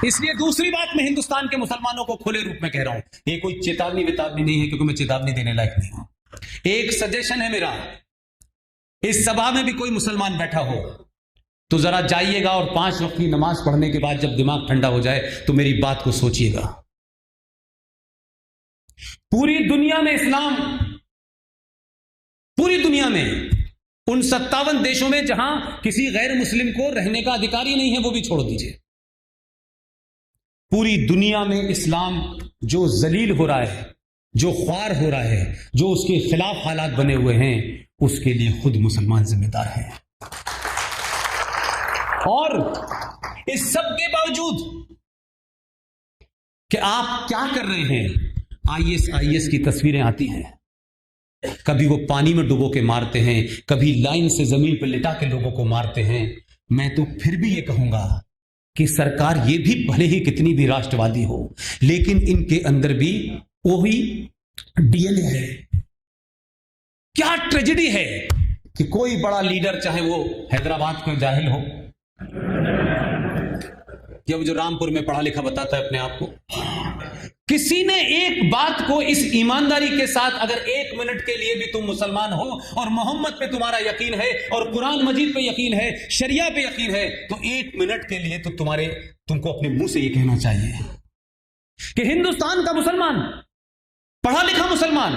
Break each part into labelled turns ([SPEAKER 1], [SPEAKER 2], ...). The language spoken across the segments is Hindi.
[SPEAKER 1] इसलिए दूसरी बात मैं हिंदुस्तान के मुसलमानों को खुले रूप में कह रहा हूं, ये कोई चेतावनी वेतावनी नहीं है, क्योंकि मैं चेतावनी देने लायक नहीं हूं। एक सजेशन है मेरा, इस सभा में भी कोई मुसलमान बैठा हो तो जरा जाइएगा और 5 वक्त की नमाज पढ़ने के बाद जब दिमाग ठंडा हो जाए तो मेरी बात को सोचिएगा। पूरी दुनिया में इस्लाम, पूरी दुनिया में उन 57 देशों में जहां किसी गैर मुस्लिम को रहने का अधिकार ही नहीं है, वो भी छोड़ दीजिए, पूरी दुनिया में इस्लाम जो जलील हो रहा है, जो ख्वार हो रहा है, जो उसके खिलाफ हालात बने हुए हैं, उसके लिए खुद मुसलमान जिम्मेदार हैं। और इस सब के बावजूद कि आप क्या कर रहे हैं, आईएस की तस्वीरें आती हैं, कभी वो पानी में डुबो के मारते हैं, कभी लाइन से जमीन पर लिटा के लोगों को मारते हैं। मैं तो फिर भी ये कहूंगा कि सरकार ये भी भले ही कितनी भी राष्ट्रवादी हो, लेकिन इनके अंदर भी वही डीएनए है। क्या ट्रेजेडी है कि कोई बड़ा लीडर, चाहे वो हैदराबाद का जाहिल हो या वो जो रामपुर में पढ़ा लिखा बताता है अपने आप को, किसी ने एक बात को इस ईमानदारी के साथ, अगर 1 मिनट के लिए भी तुम मुसलमान हो और मोहम्मद पे तुम्हारा यकीन है और कुरान मजीद पे यकीन है, शरिया पे यकीन है, तो 1 मिनट के लिए तो तुमको अपने मुंह से ये कहना चाहिए कि हिंदुस्तान का मुसलमान, पढ़ा लिखा मुसलमान,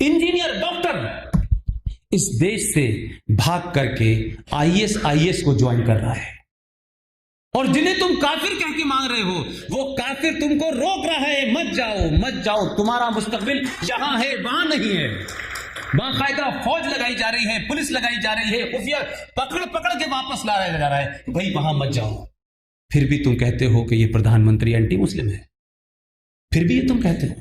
[SPEAKER 1] इंजीनियर, डॉक्टर इस देश से भाग करके आईएस को ज्वाइन कर रहा है, और जिन्हें तुम काफिर कह के मांग रहे हो, वो काफिर तुमको रोक रहा है, मत जाओ मत जाओ, तुम्हारा मुस्तकबिल जहां है वहां नहीं है। बाकायदा फौज लगाई जा रही है, पुलिस लगाई जा रही है, खुफिया पकड़ पकड़ के वापस लाया जा रहा है, भाई वहां मत जाओ। फिर भी तुम कहते हो कि ये प्रधानमंत्री एंटी मुस्लिम है, फिर भी ये तुम कहते हो।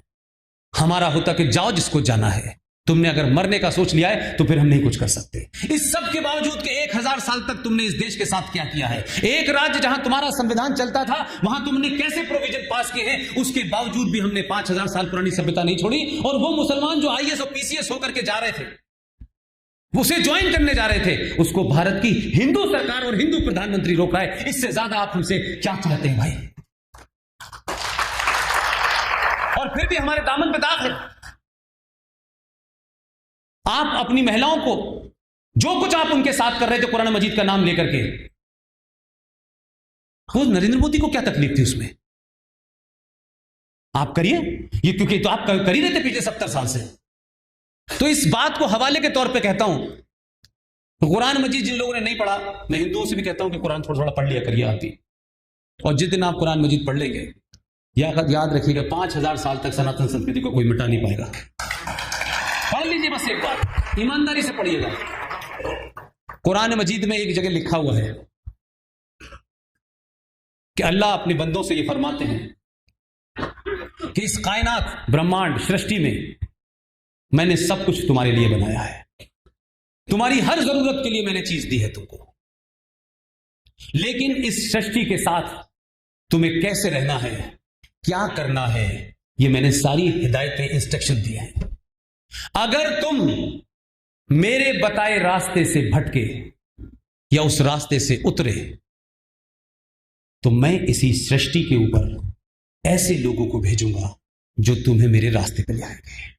[SPEAKER 1] हमारा होता कि जाओ जिसको जाना है, तुमने अगर मरने का सोच लिया है तो फिर हम नहीं कुछ कर सकते। इस सब के बावजूद कि 1000 साल तक तुमने इस देश के साथ क्या किया है, एक राज्य जहां तुम्हारा संविधान चलता था वहां तुमने कैसे प्रोविजन पास किए हैं, उसके बावजूद भी हमने 5000 साल पुरानी सभ्यता नहीं छोड़ी। और वो मुसलमान जो आईएएस और पीसीएस होकर के जा रहे थे, उसे ज्वाइन करने जा रहे थे, उसको भारत की हिंदू सरकार और हिंदू प्रधानमंत्री रोक रहा है। इससे ज्यादा आप हमसे क्या चाहते हैं भाई? और फिर भी हमारे दामन पे दाग है। आप अपनी महिलाओं को, जो कुछ आप उनके साथ कर रहे थे कुरान मजीद का नाम लेकर के, खुद नरेंद्र मोदी को क्या तकलीफ थी उसमें? आप करिए ये, क्योंकि तो आप कर ही रहे थे पिछले 70 साल से। तो इस बात को हवाले के तौर पे कहता हूं, तो कुरान मजीद जिन लोगों ने नहीं पढ़ा, मैं हिंदुओं से भी कहता हूं कि कुरान थोड़ा थोड़ा पढ़ लिया करिए आती। और जिस दिन आप कुरान मजीद पढ़ लेंगे, याद रखिएगा 5000 साल तक सनातन संस्कृति को कोई मिटा नहीं पाएगा। पढ़ लीजिए बस एक बार, ईमानदारी से पढ़िएगा। कुरान मजीद में एक जगह लिखा हुआ है कि अल्लाह अपने बंदों से ये फरमाते हैं कि इस कायनात, ब्रह्मांड, सृष्टि में मैंने सब कुछ तुम्हारे लिए बनाया है, तुम्हारी हर जरूरत के लिए मैंने चीज दी है तुमको, लेकिन इस सृष्टि के साथ तुम्हें कैसे रहना है, क्या करना है, ये मैंने सारी हिदायतें, इंस्ट्रक्शन दिए हैं। अगर तुम मेरे बताए रास्ते से भटके या उस रास्ते से उतरे तो मैं इसी सृष्टि के ऊपर ऐसे लोगों को भेजूंगा जो तुम्हें मेरे रास्ते पर ले आएंगे।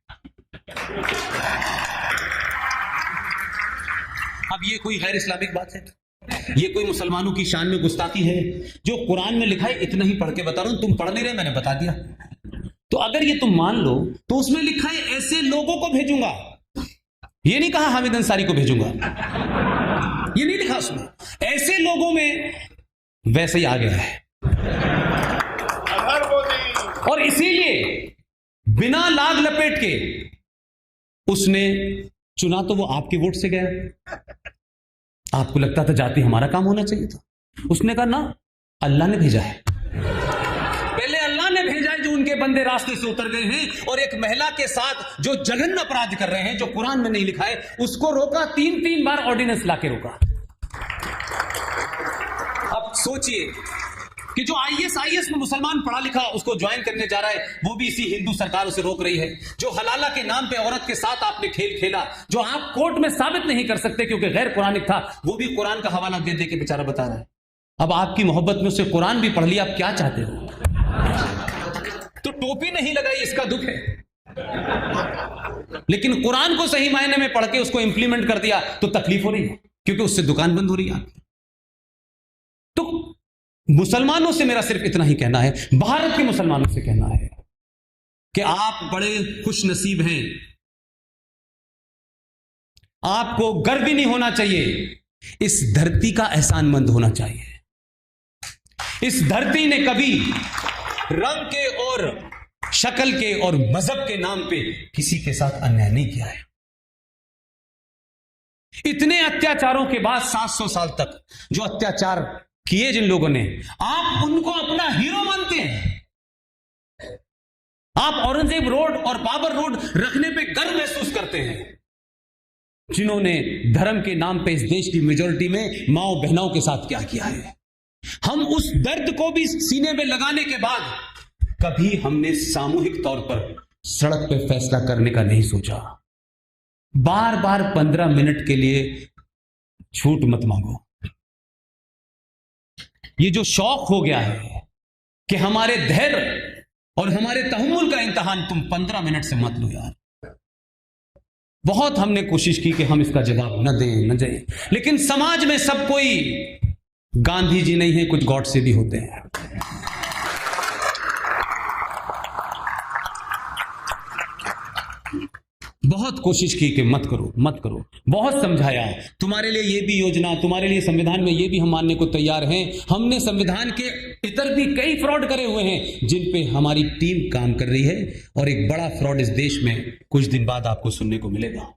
[SPEAKER 1] अब ये कोई गैर इस्लामिक बात है? ये कोई मुसलमानों की शान में गुस्ताखी है? जो कुरान में लिखा है इतना ही पढ़ के बता रहा हूं, तुम पढ़ नहीं रहे, मैंने बता दिया। तो अगर ये तुम मान लो तो उसमें लिखा है ऐसे लोगों को भेजूंगा, ये नहीं कहा हामिद अंसारी को भेजूंगा, ये नहीं लिखा उसमें। ऐसे लोगों में वैसे ही आ गया है, और इसीलिए बिना लाग लपेट के उसने चुना तो वो आपके वोट से गया। आपको लगता था जाति हमारा काम होना चाहिए था, उसने कहा ना, अल्लाह ने भेजा है, पहले अल्लाह ने भेजा है जो उनके बंदे रास्ते से उतर गए हैं। और एक महिला के साथ जो जघन्य अपराध कर रहे हैं, जो कुरान में नहीं लिखा है, उसको रोका, 3 बार ऑर्डिनेंस लाके रोका। अब सोचिए कि जो आईएएस में मुसलमान पढ़ा लिखा उसको ज्वाइन करने जा रहा है, वो भी इसी हिंदू सरकार उसे रोक रही है। जो हलाला के नाम पे औरत के साथ आपने खेल खेला, जो आप कोर्ट में साबित नहीं कर सकते क्योंकि गैर कुरानिक था, वो भी कुरान का हवाला दे दे के बेचारा बता रहा है। अब आपकी मोहब्बत में उससे कुरान भी पढ़ लिया, आप क्या चाहते हो? तो टोपी नहीं लगाई, इसका दुख है, लेकिन कुरान को सही मायने में पढ़ के उसको इंप्लीमेंट कर दिया तो तकलीफ हो रही है, क्योंकि उससे दुकान बंद हो रही है आपकी। तो मुसलमानों से मेरा सिर्फ इतना ही कहना है, भारत के मुसलमानों से कहना है कि आप बड़े खुश नसीब हैं। आपको गर्व भी नहीं होना चाहिए, इस धरती का एहसानमंद होना चाहिए। इस धरती ने कभी रंग के और शक्ल के और मजहब के नाम पे किसी के साथ अन्याय नहीं किया है। इतने अत्याचारों के बाद 700 साल तक जो अत्याचार किए जिन लोगों ने, आप उनको अपना हीरो मानते हैं। आप औरंगजेब रोड और बाबर रोड रखने पे गर्व महसूस करते हैं, जिन्होंने धर्म के नाम पे इस देश की मेजॉरिटी में माओ बहनों के साथ क्या किया है। हम उस दर्द को भी सीने में लगाने के बाद कभी हमने सामूहिक तौर पर सड़क पे फैसला करने का नहीं सोचा। बार बार 15 मिनट के लिए झूठ मत मांगो। ये जो शौक हो गया है कि हमारे धैर्य और हमारे तहम्मुल का इम्तिहान तुम 15 मिनट से मत लो यार। बहुत हमने कोशिश की कि हम इसका जवाब न दें, लेकिन समाज में सब कोई गांधी जी नहीं है, कुछ गॉड से भी होते हैं। बहुत कोशिश की कि मत करो मत करो, बहुत समझाया, तुम्हारे लिए ये भी योजना, तुम्हारे लिए संविधान में ये भी हम मानने को तैयार हैं। हमने संविधान के इतर भी कई फ्रॉड करे हुए हैं जिन पे हमारी टीम काम कर रही है, और एक बड़ा फ्रॉड इस देश में कुछ दिन बाद आपको सुनने को मिलेगा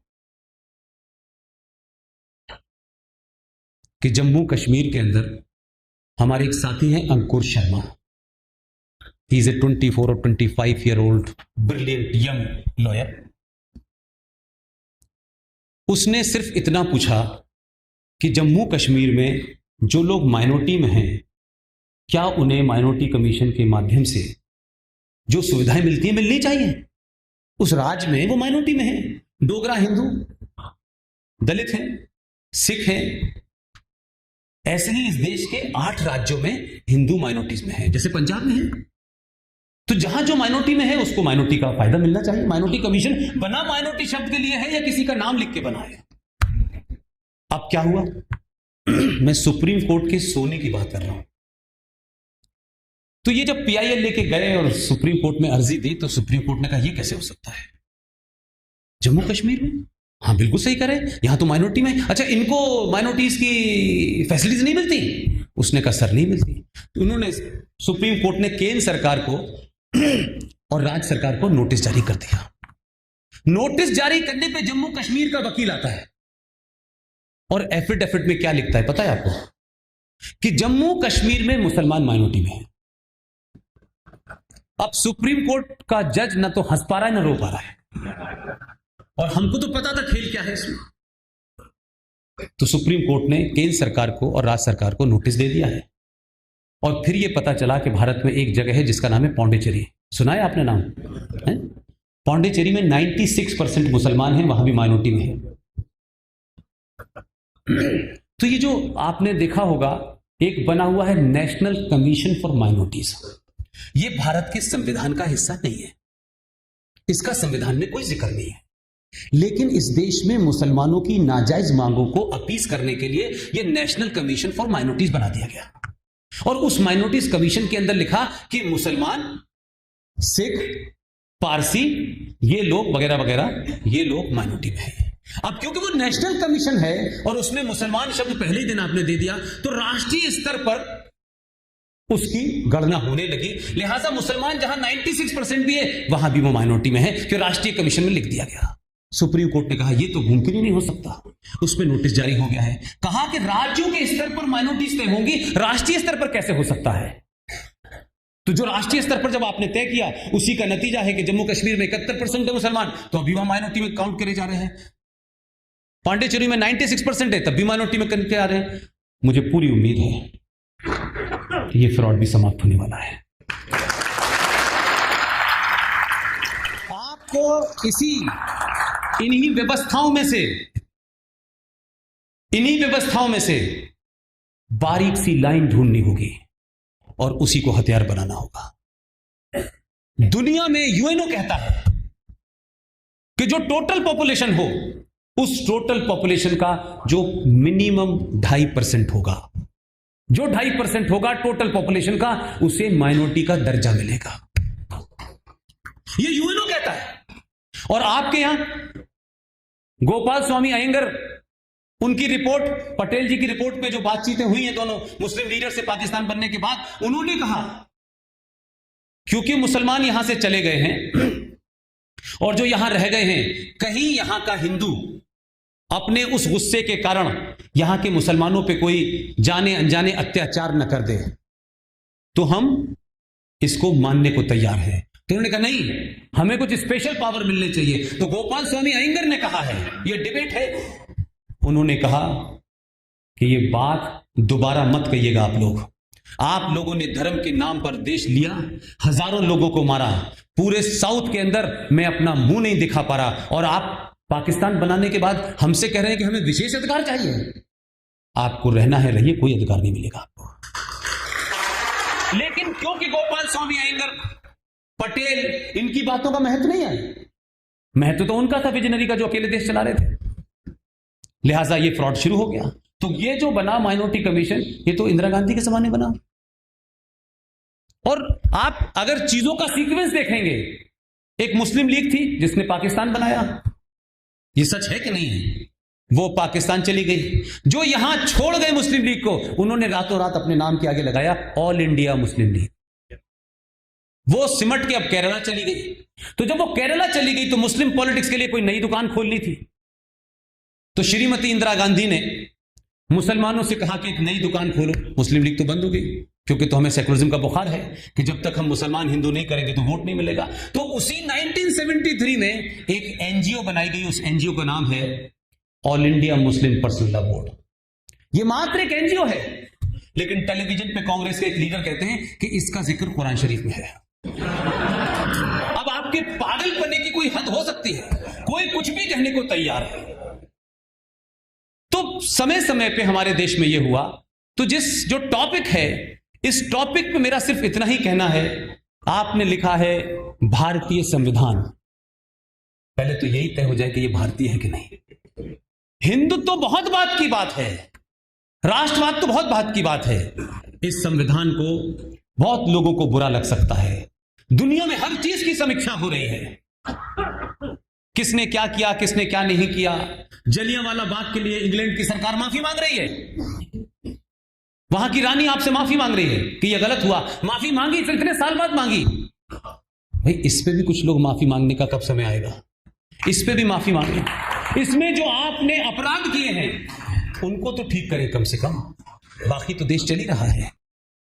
[SPEAKER 1] कि जम्मू कश्मीर के अंदर हमारे एक साथी हैं अंकुर शर्मा। ही इज ए 24 और 25 year old brilliant young lawyer. उसने सिर्फ इतना पूछा कि जम्मू कश्मीर में जो लोग माइनॉरिटी में हैं, क्या उन्हें माइनॉरिटी कमीशन के माध्यम से जो सुविधाएं मिलती हैं मिलनी चाहिए। उस राज्य में वो माइनॉरिटी में है, डोगरा हिंदू, दलित हैं, सिख हैं। ऐसे ही इस देश के 8 राज्यों में हिंदू माइनॉरिटीज में है, जैसे पंजाब में है। तो जहां जो माइनॉरिटी में है उसको माइनॉरिटी का फायदा मिलना चाहिए। माइनॉरिटी कमीशन बना माइनॉरिटी शब्द के लिए है या किसी का नाम लिख के बना है। अब क्या हुआ मैं सुप्रीम कोर्ट के सोने की बात कर रहा हूं। तो ये जब PIL लेके गए और सुप्रीम कोर्ट में अर्जी दी तो सुप्रीम कोर्ट ने कहा यह कैसे हो सकता है जम्मू कश्मीर में। हाँ बिल्कुल सही करे, यहां तो माइनॉरिटी में, अच्छा इनको माइनॉरिटीज की फैसिलिटीज नहीं मिलती। उसने कहा सर नहीं मिलती। तो उन्होंने, सुप्रीम कोर्ट ने केंद्र सरकार को और राज्य सरकार को नोटिस जारी कर दिया। नोटिस जारी करने पे जम्मू कश्मीर का वकील आता है और एफिडेविट में क्या लिखता है पता है आपको, कि जम्मू कश्मीर में मुसलमान माइनॉरिटी में है। अब सुप्रीम कोर्ट का जज ना तो हंस पा रहा है ना रो पा रहा है, और हमको तो पता था खेल क्या है इसमें। तो सुप्रीम कोर्ट ने केंद्र सरकार को और राज्य सरकार को नोटिस दे दिया है। और फिर यह पता चला कि भारत में एक जगह है जिसका नाम है पौंडीचेरी। सुना है आपने नाम है? पौंडीचेरी में 96% मुसलमान हैं, वहां भी माइनॉरिटी में है। तो ये जो आपने देखा होगा एक बना हुआ है नेशनल कमीशन फॉर माइनॉरिटीज, ये भारत के संविधान का हिस्सा नहीं है, इसका संविधान में कोई जिक्र नहीं है। लेकिन इस देश में मुसलमानों की नाजायज मांगों को अपील करने के लिए यह नेशनल कमीशन फॉर माइनॉरिटीज बना दिया गया। और उस माइनॉरिटीज कमीशन के अंदर लिखा कि मुसलमान, सिख, पारसी, ये लोग वगैरह वगैरह, ये लोग माइनॉरिटी में हैं। अब क्योंकि वो नेशनल कमीशन है और उसमें मुसलमान शब्द पहले ही दिन आपने दे दिया, तो राष्ट्रीय स्तर पर उसकी गणना होने लगी। लिहाजा मुसलमान जहां 96% भी है वहां भी वो माइनॉरिटी में है, कि राष्ट्रीय कमीशन में लिख दिया गया। सुप्रीम कोर्ट ने कहा यह तो मुमकिन ही नहीं हो सकता। उस पर नोटिस जारी हो गया है, कहा कि राज्यों के स्तर पर माइनॉरिटीज तय होंगी, राष्ट्रीय स्तर पर कैसे हो सकता है। तो जो राष्ट्रीय स्तर पर जब आपने तय किया उसी का नतीजा है कि जम्मू कश्मीर में 71% है मुसलमान, तो अभी वहां माइनॉरिटी में काउंट करे जा रहे हैं। पांडेचेरी में 96% है, तब भी माइनॉरिटी में करते आ रहे हैं। मुझे पूरी उम्मीद है ये फ्रॉड भी समाप्त होने वाला है। आपको इन्हीं व्यवस्थाओं में से बारीक सी लाइन ढूंढनी होगी और उसी को हथियार बनाना होगा। दुनिया में यूएनओ कहता है कि जो टोटल पॉपुलेशन हो, उस टोटल पॉपुलेशन का जो मिनिमम 2.5% होगा, जो 2.5% होगा टोटल पॉपुलेशन का, उसे माइनॉरिटी का दर्जा मिलेगा। यह यूएनओ कहता है। और आपके यहां गोपाल स्वामी अयंगर, उनकी रिपोर्ट, पटेल जी की रिपोर्ट में जो बातचीतें हुई हैं दोनों मुस्लिम लीडर से पाकिस्तान बनने के बाद, उन्होंने कहा क्योंकि मुसलमान यहां से चले गए हैं और जो यहां रह गए हैं, कहीं यहां का हिंदू अपने उस गुस्से के कारण यहां के मुसलमानों पे कोई जाने अनजाने अत्याचार न कर दे, तो हम इसको मानने को तैयार हैं। तो उन्होंने कहा नहीं, हमें कुछ स्पेशल पावर मिलने चाहिए। तो गोपाल स्वामी अयंगर ने कहा है, यह डिबेट है, उन्होंने कहा कि यह बात दोबारा मत कहिएगा आप लोगों ने धर्म के नाम पर देश लिया, हजारों लोगों को मारा, पूरे साउथ के अंदर मैं अपना मुंह नहीं दिखा पा रहा, और आप पाकिस्तान बनाने के बाद हमसे कह रहे हैं कि हमें विशेष अधिकार चाहिए। आपको रहना है, रहिए, कोई अधिकार नहीं मिलेगा आपको। लेकिन क्योंकि गोपाल स्वामी अयंगर, पटेल, इनकी बातों का महत्व नहीं है, महत्व तो उनका था विजनरी का, जो अकेले देश चला रहे थे, लिहाजा ये फ्रॉड शुरू हो गया। तो ये जो बना माइनॉरिटी कमीशन, ये तो इंदिरा गांधी के जमाने बना। और आप अगर चीजों का सीक्वेंस देखेंगे, एक मुस्लिम लीग थी जिसने पाकिस्तान बनाया, ये सच है कि नहीं है, वो पाकिस्तान चली गई। जो यहां छोड़ गए मुस्लिम लीग को, उन्होंने रातों रात अपने नाम के आगे लगाया ऑल इंडिया मुस्लिम लीग। वो सिमट के अब केरला चली गई। तो जब वो केरला चली गई तो मुस्लिम पॉलिटिक्स के लिए कोई नई दुकान खोलनी थी। तो श्रीमती इंदिरा गांधी ने मुसलमानों से कहा कि एक नई दुकान खोलो। मुस्लिम लीग तो बंद हो गई, क्योंकि तो हमें सेकुलरिज्म का बुखार है कि जब तक हम मुसलमान हिंदू नहीं करेंगे तो वोट नहीं मिलेगा। तो उसी 1973 में एक एनजीओ बनाई गई, उस एनजीओ का नाम है all India Muslim personal law board. यह मात्र एक एनजीओ है, लेकिन टेलीविजन पे कांग्रेस के एक लीडर कहते हैं कि इसका जिक्र कुरान शरीफ में है। अब आपके पागलपने की कोई हद हो सकती है, कोई कुछ भी कहने को तैयार है। तो समय समय पे हमारे देश में यह हुआ। तो जो टॉपिक है, इस टॉपिक पे मेरा सिर्फ इतना ही कहना है, आपने लिखा है भारतीय संविधान, पहले तो यही तय हो जाए कि यह भारतीय है कि नहीं। हिंदुत्व तो बहुत बात की बात है, राष्ट्रवाद तो बहुत बात की बात है। इस संविधान को बहुत लोगों को बुरा लग सकता है। दुनिया में हर चीज की समीक्षा हो रही है, किसने क्या किया, किसने क्या नहीं किया। जलियांवाला बाग के लिए इंग्लैंड की सरकार माफी मांग रही है, वहां की रानी आपसे माफी मांग रही है कि यह गलत हुआ। माफी मांगी तो इतने साल बाद मांगी। भाई इस पे भी कुछ लोग माफी मांगने का कब समय आएगा, इस पे भी माफी मांगे। इसमें जो आपने अपराध किए हैं उनको तो ठीक करें कम से कम, बाकी तो देश चल ही रहा है।